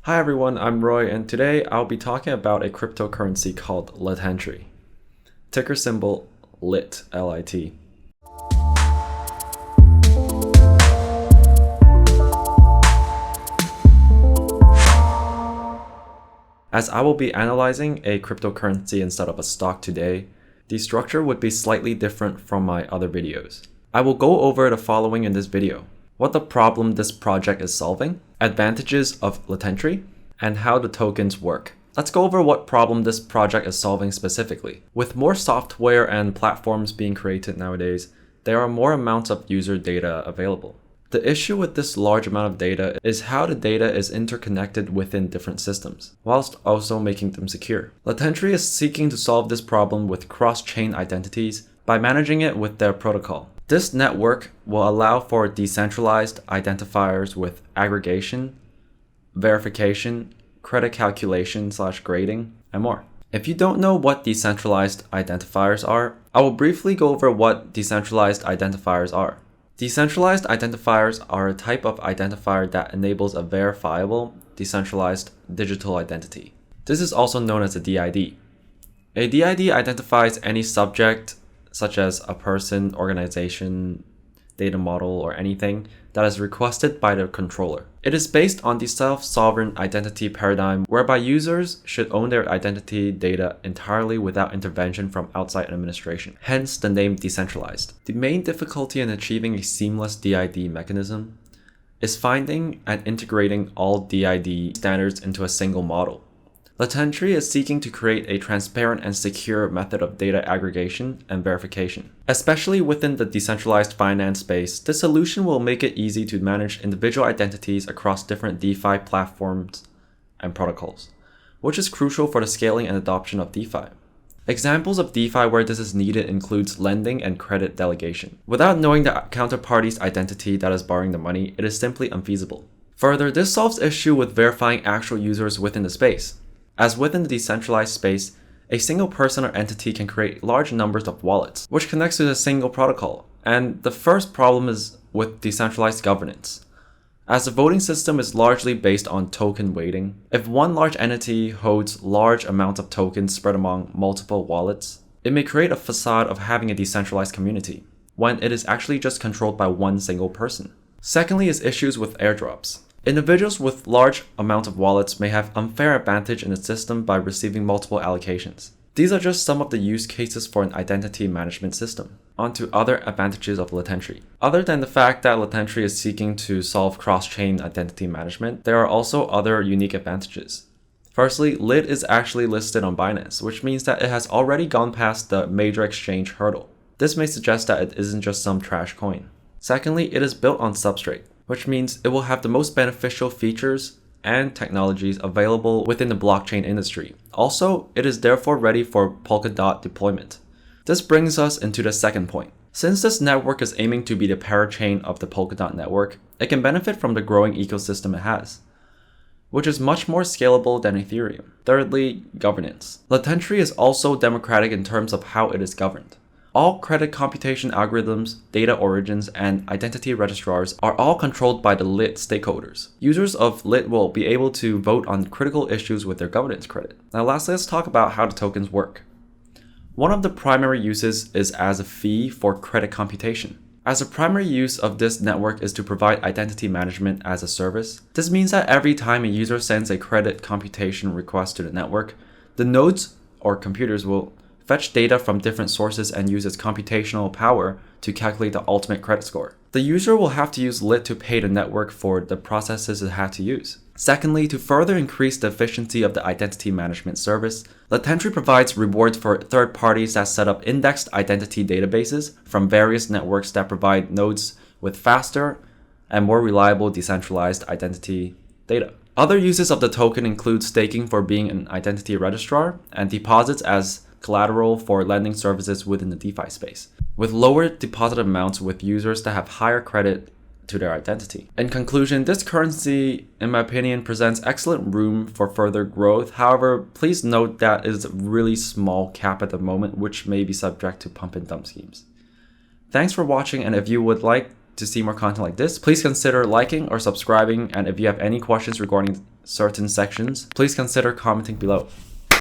Hi everyone, I'm Roy, and today I'll be talking about a cryptocurrency called Litentry. Ticker symbol LIT, L-I-T. As I will be analyzing a cryptocurrency instead of a stock today, the structure would be slightly different from my other videos. I will go over the following in this video: what the problem this project is solving, advantages of Litentry, and how the tokens work. Let's go over what problem this project is solving specifically. With more software and platforms being created nowadays, there are more amounts of user data available. The issue with this large amount of data is how the data is interconnected within different systems, whilst also making them secure. Litentry is seeking to solve this problem with cross-chain identities by managing it with their protocol. This network will allow for decentralized identifiers with aggregation, verification, credit calculation/grading, and more. If you don't know what decentralized identifiers are, I will briefly go over what decentralized identifiers are. Decentralized identifiers are a type of identifier that enables a verifiable, decentralized digital identity. This is also known as a DID. A DID identifies any subject, such as a person, organization, data model, or anything that is requested by the controller. It is based on the self-sovereign identity paradigm whereby users should own their identity data entirely without intervention from outside administration, hence the name decentralized. The main difficulty in achieving a seamless DID mechanism is finding and integrating all DID standards into a single model. Litentry is seeking to create a transparent and secure method of data aggregation and verification. Especially within the decentralized finance space, this solution will make it easy to manage individual identities across different DeFi platforms and protocols, which is crucial for the scaling and adoption of DeFi. Examples of DeFi where this is needed includes lending and credit delegation. Without knowing the counterparty's identity that is borrowing the money, it is simply unfeasible. Further, this solves the issue with verifying actual users within the space. As within the decentralized space, a single person or entity can create large numbers of wallets, which connects to a single protocol. And the first problem is with decentralized governance. As the voting system is largely based on token weighting, if one large entity holds large amounts of tokens spread among multiple wallets, it may create a facade of having a decentralized community, when it is actually just controlled by one single person. Secondly is issues with airdrops. Individuals with large amounts of wallets may have unfair advantage in the system by receiving multiple allocations. These are just some of the use cases for an identity management system. On to other advantages of Litentry. Other than the fact that Litentry is seeking to solve cross-chain identity management, there are also other unique advantages. Firstly, Lit is actually listed on Binance, which means that it has already gone past the major exchange hurdle. This may suggest that it isn't just some trash coin. Secondly, it is built on Substrate, which means it will have the most beneficial features and technologies available within the blockchain industry. Also, it is therefore ready for Polkadot deployment. This brings us into the second point. Since this network is aiming to be the parachain of the Polkadot network, it can benefit from the growing ecosystem it has, which is much more scalable than Ethereum. Thirdly, governance. Litentry is also democratic in terms of how it is governed. All credit computation algorithms, data origins, and identity registrars are all controlled by the Lit stakeholders. Users of Lit will be able to vote on critical issues with their governance credit. Now lastly, let's talk about how the tokens work. One of the primary uses is as a fee for credit computation. As a primary use of this network is to provide identity management as a service. This means that every time a user sends a credit computation request to the network, the nodes or computers will fetch data from different sources and use its computational power to calculate the ultimate credit score. The user will have to use Lit to pay the network for the processes it had to use. Secondly, to further increase the efficiency of the identity management service, Litentry provides rewards for third parties that set up indexed identity databases from various networks that provide nodes with faster and more reliable decentralized identity data. Other uses of the token include staking for being an identity registrar and deposits as collateral for lending services within the DeFi space, with lower deposit amounts with users that have higher credit to their identity. In conclusion, this currency, in my opinion, presents excellent room for further growth. However, please note that it is a really small cap at the moment, which may be subject to pump and dump schemes. Thanks for watching, and if you would like to see more content like this, please consider liking or subscribing. And if you have any questions regarding certain sections, please consider commenting below.